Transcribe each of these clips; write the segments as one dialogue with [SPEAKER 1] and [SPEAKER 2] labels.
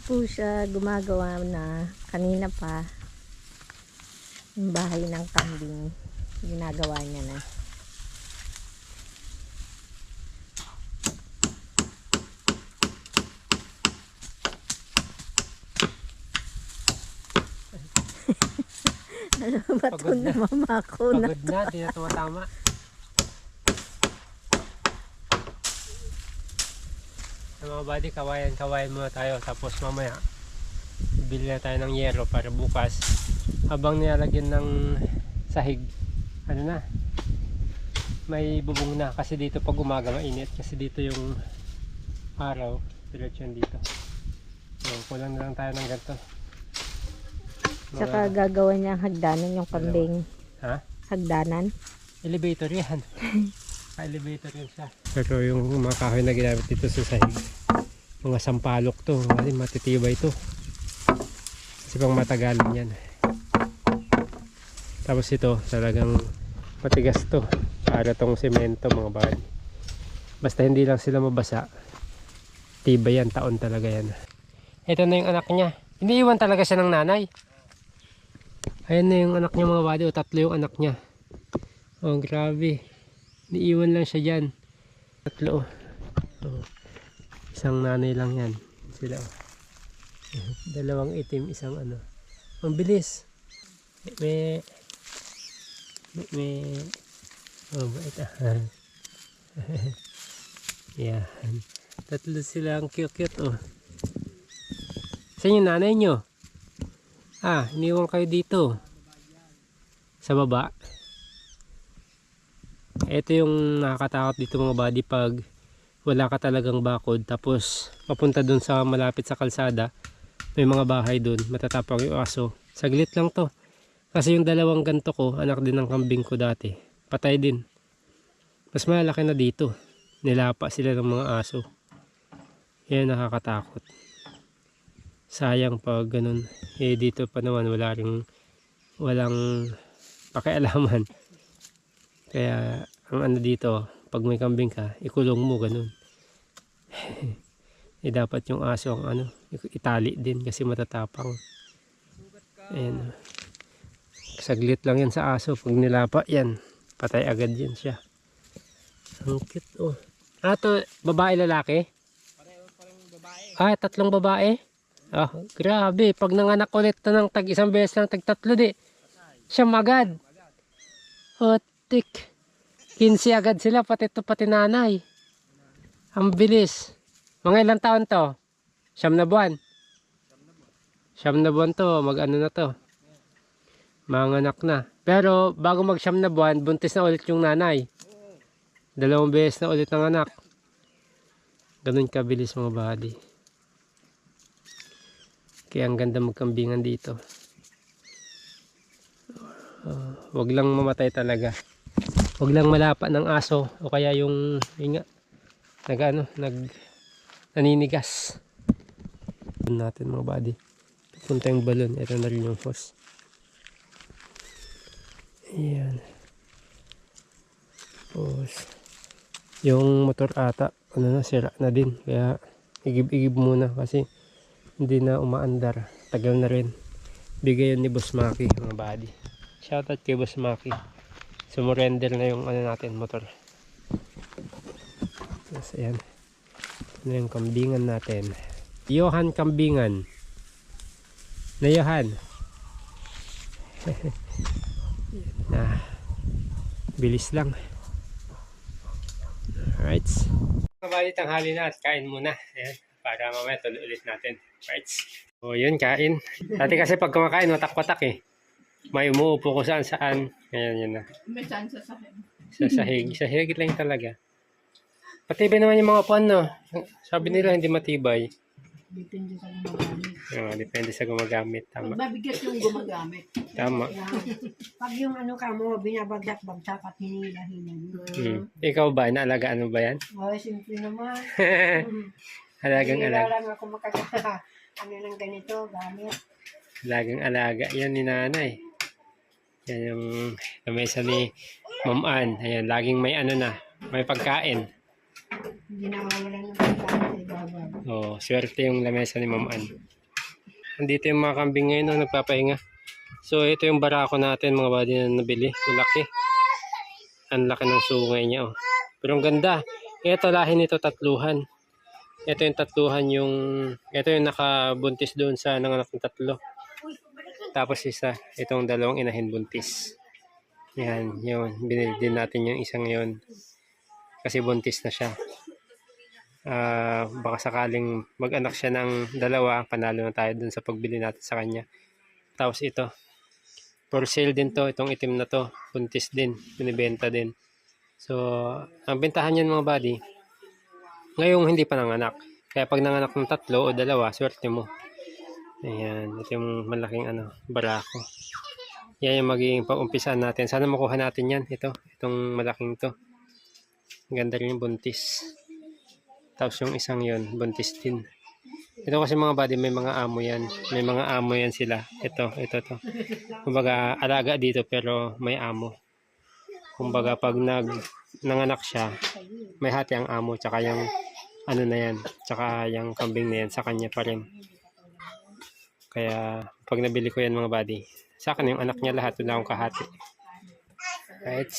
[SPEAKER 1] po siya gumagawa na kanina pa yung bahay ng kambing. Ginagawa niya na. Ano ba ito na mamako na?
[SPEAKER 2] Pagod na, di na tumatama. Mga buddy, kawayan muna tayo. Tapos mamaya, bili na tayo ng yero para bukas. Habang nilalagyan ng sahig, ano na, may bubong na. Kasi dito pag umaga mainit. Kasi dito yung araw, diretso dito. So, kulang na lang tayo ng ganito.
[SPEAKER 1] Tsaka gagawa niya hagdanan yung kambing.
[SPEAKER 2] Ha?
[SPEAKER 1] Hagdanan?
[SPEAKER 2] Elevator yan. Elevator yan siya. Pero yung mga kahoy na ginamit dito sa sahig, mga sampalok to, matitibay to. Kasi pang matagalan yan. Tapos ito, talagang matigas to. Para tong semento mga bali. Basta hindi lang sila mabasa, tibay yan, taon talaga yan. Ito na yung anak niya. Iniiwan talaga siya ng nanay. Ayan na yung anak niya mga bali. O, tatlo yung anak niya. Oh, grabe. Iniiwan lang siya dyan. Tatlo. Oh. Isang nanay lang yan. Sila. Oh. Dalawang itim, isang ano. Ang bilis. Oh, bait ah. Yan. Tatlo sila. Ang cute oh. Saan yung nanay nyo? Ah, iniwan kayo dito. Sa baba. Ito yung nakakatakot dito mga buddy pag wala ka talagang bakod. Tapos papunta dun sa malapit sa kalsada. May mga bahay dun. Matatapang yung aso. Saglit lang to. Kasi yung dalawang ganto ko, anak din ng kambing ko dati. Patay din. Mas malaki na dito. Nilapa sila ng mga aso. Yan nakakatakot. Sayang pag ganun. Eh dito pa naman walang pakialaman. Kaya ang ano dito, pag may kambing ka, ikulong mo ganun. Eh dapat yung aso ang ano, itali din kasi matatapang. Ayan. Saglit lang yan sa aso. Pag nilapa yan, patay agad yan siya. Ang cute oh. Ah, to babae lalaki? Parang babae. Ah, tatlong babae? Ah, grabe. Pag nanganak ulit na ng tag isang beses lang, tag tatlo di. Siya magad. Otik. 15 agad sila, pati ito, pati nanay. Ang bilis. Mga ilang taon to? 9 na buwan. 9 na buwan to, mag-ano na to. Manganak na. Pero bago mag 9 na buwan, buntis na ulit yung nanay. 2 beses na ulit ng anak. Ganun kabilis mga buddy. Kaya ang ganda magkambingan dito. Wag lang mamatay talaga. Wag lang malapa ng aso o kaya yung naninigas. Doon natin mga buddy. Punta yung balon. Ito na rin yung hose. Ayan. Hose. Yung motor ata, sira na din. Kaya igib-igib muna kasi hindi na umaandar. Tagal na rin. Bigay yun ni Boss Maki mga buddy. Shoutout kay Boss Maki. Sumurrender na yung natin motor. Tapos ayan. Ito na yung kambingan natin. Johan Kambingan. Na Johan. Bilis lang. Alright. Kabali tanghali na at kain muna. Ayan. Para mamaya tuloy ulit natin. Right. O yun, kain. Dati kasi pag kumakain, watak-watak eh. May umuupo ko saan. Ayan, yun na.
[SPEAKER 3] May saan sa sahig.
[SPEAKER 2] Sa sahig. Sa sahig lang talaga. Patibay naman yung mga pan, no? Sabi nila hindi matibay.
[SPEAKER 3] Depende sa gumagamit.
[SPEAKER 2] Depende sa gumagamit. Tama.
[SPEAKER 3] Mabigat yung gumagamit.
[SPEAKER 2] Tama.
[SPEAKER 4] Pag yung ano ka mo, binabagdak-bagsak at hinila-hila.
[SPEAKER 2] Ikaw ba? Inaalagaan mo ba yan?
[SPEAKER 4] Oh, simple naman.
[SPEAKER 2] Alagang alaga.
[SPEAKER 4] lang ako makagawa. Ano ng ganito, gamit.
[SPEAKER 2] Alagang alaga. Yan ni nanay. Yan yung lamesa ni Ma'am Ann. Ayan, laging may may pagkain.
[SPEAKER 4] Hindi na mawala ng pagkain sa iba.
[SPEAKER 2] Oh, swerte yung lamesa ni Ma'am Ann. Andito yung mga kambing ngayon na nagpapahinga. So ito yung barako natin mga buddy na nabili. Malaki. Ang laki ng sungay niya. Oh. Pero ang ganda. Ito lahi nito tatluhan. Ito yung tatluhan ito yung nakabuntis doon sa nanganak ng tatlo. Tapos isa, itong dalawang inahin buntis. Yan, yun. Binili din natin yung isang yun. Kasi buntis na siya. Baka sakaling mag-anak siya ng dalawa, panalo na tayo dun sa pagbili natin sa kanya. Tapos ito. For sale din to. Itong itim na to. Buntis din. Binibenta din. So, ang bentahan yan mga buddy, ngayong hindi pa nanganak. Kaya pag nanganak ng tatlo o dalawa, swerte mo. Ayan, ito yung malaking barako. Yan yung magiging pag-umpisaan natin. Sana makuha natin yan. Itong malaking to. Ganda rin yung buntis. Tapos yung isang yon buntis din. Ito kasi mga buddy, may mga amo yan. May mga amo yan sila. Ito. Kumbaga, alaga dito pero may amo. Kumbaga, pag nanganak siya, may hati ang amo, tsaka yung na yan, tsaka yung kambing na yan, sa kanya pa rin. Kaya, pag nabili ko yan mga buddy, sa akin yung anak niya lahat, wala akong kahati. Kahit,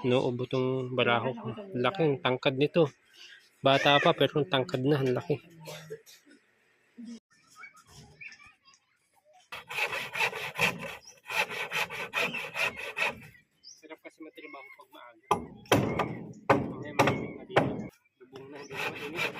[SPEAKER 2] noobo tong baraho ko. Laking tangkad nito. Bata pa, pero tangkad na, ang laki. Sarap kasi matrabaho pag maaga. Ngayon malamig na dito. Lubong na, hindi na mainit.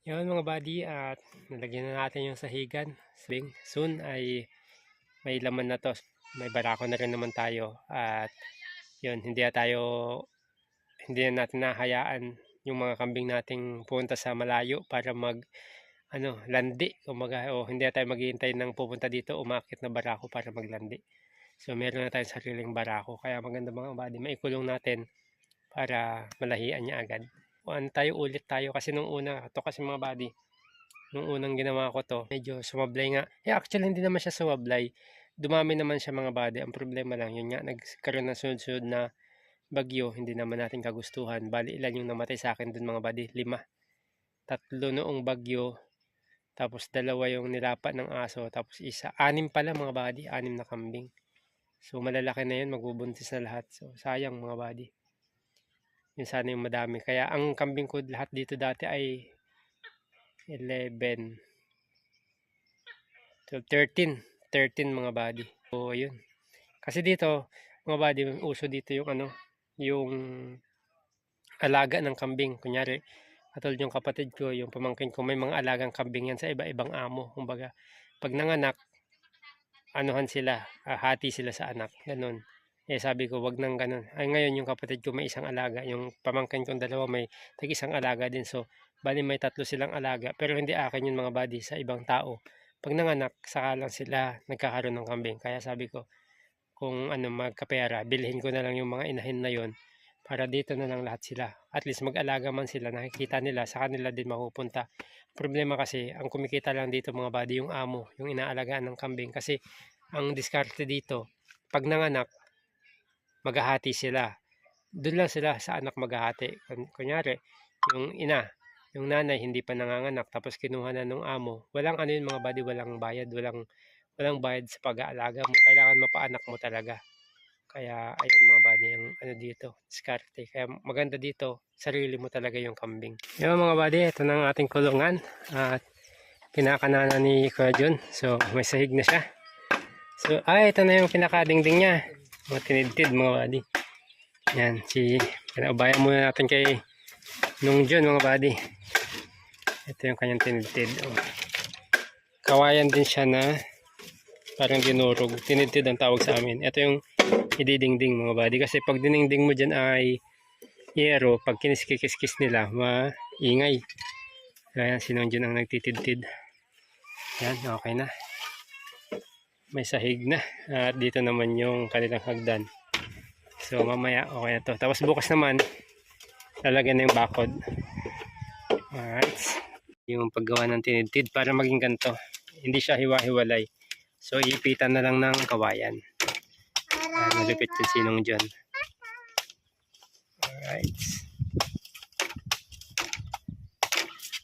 [SPEAKER 2] Yan mga buddy, at nalagyan na natin yung sahigan. Soon ay may laman na to. May barako na rin naman tayo. At yun, hindi na natin nahayaan yung mga kambing nating pupunta sa malayo para landi. O hindi na tayo maghihintay ng pupunta dito, umakit na barako para maglandi. So meron na tayong sariling barako. Kaya maganda mga buddy, maikulong natin para malahian niya agad. Ulit tayo kasi nung una, ito kasi mga buddy, nung unang ginawa ko to, medyo sumablay nga. Actually hindi naman siya sumablay, dumami naman siya mga buddy. Ang problema lang, yun nga, nagkaroon ng sunod-sunod na bagyo, hindi naman natin kagustuhan. Bali ilan yung namatay sa akin dun mga buddy? 5. 3 noong bagyo, tapos 2 yung nilapa ng aso, tapos 1. 6 pala mga buddy, 6 na kambing. So malalaki na yun, magbubuntis na lahat. So sayang mga buddy. Yun sana yung madami. Kaya ang kambing ko lahat dito dati ay 11, 12, 13 mga buddy. So yun. Kasi dito mga buddy, uso dito yung yung alaga ng kambing. Kunyari, katulad yung kapatid ko, yung pamangkin ko, may mga alagang kambing yan sa iba-ibang amo. Kumbaga, pag nanganak, sila, hati sila sa anak. Ganon. Sabi ko, wag nang ganun. Ay ngayon yung kapatid ko may isang alaga, yung pamangkin kong 2 may isang alaga din. So, bali may 3 silang alaga. Pero hindi akin yun mga buddy, sa ibang tao. Pag nanganak, saka lang sila nagkakaroon ng kambing. Kaya sabi ko, kung magkapera, bilhin ko na lang yung mga inahin na yon para dito na lang lahat sila. At least mag-alaga man sila, nakikita nila, sa kanila din mapupunta. Problema kasi, ang kumikita lang dito mga buddy, yung amo, yung inaalagaan ng kambing. Kasi, ang diskarte dito, pag nanganak, maghahati sila. Doon lang sila sa anak maghahati. Kunyari, yung nanay hindi pa nanganganak, tapos kinuha na nung amo. Walang yun mga buddy, walang bayad, walang bayad sa pag-aalaga mo. Kailangan mapaanak mo talaga. Kaya ayun mga buddy, yung dito, diskarte. Kaya maganda dito, sarili mo talaga yung kambing. Yung mga buddy, ito na ang ating kulungan. At kinakanana ni Kuya John. So may sahig na siya. So ito na yung pinakadingding niya. Mga tinidtid mga buddy. Yan, pinaubayan muna natin kay Nung John mga buddy. Ito yung kanyang tinidtid. Kawayan din siya na parang dinurog. Tinidtid ang tawag sa amin. Ito yung ididingding mga buddy. Kasi pag diningding mo dyan ay yero. Pag kiniskikis nila, maingay. Kaya si Nung John ang nagtitidtid. Yan, okay na. May sahig na. At dito naman yung kanilang hagdan. So mamaya okay na to. Tapos bukas naman, lalagyan na yung bakod. Alright. Yung paggawa ng tinidtid para maging ganito. Hindi siya hiwa-hiwalay. So iipitan na lang ng kawayan. Malupit yung sinong dyan. Alright.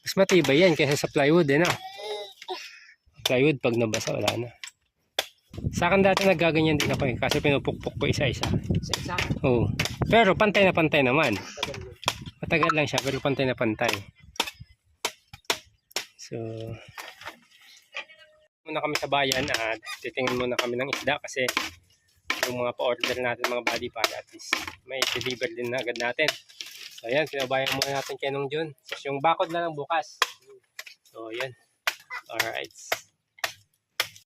[SPEAKER 2] Mas matibay yan kaysa sa plywood eh, no? Plywood pag nabasa wala na. Sa akin dati naggaganyan din ako eh. Kasi pinupukpuk ko isa-isa.
[SPEAKER 3] Isa-isa.
[SPEAKER 2] Oo. Pero pantay na pantay naman. Matagal lang siya pero pantay na pantay. So, muna kami sa bayan at titingin muna kami ng isda kasi yung mga pa-order natin mga body para at least may deliver din na agad natin. So ayan, pinabayan muna natin kay Nong Jun. So yung bakod na lang bukas. So ayan. Alright.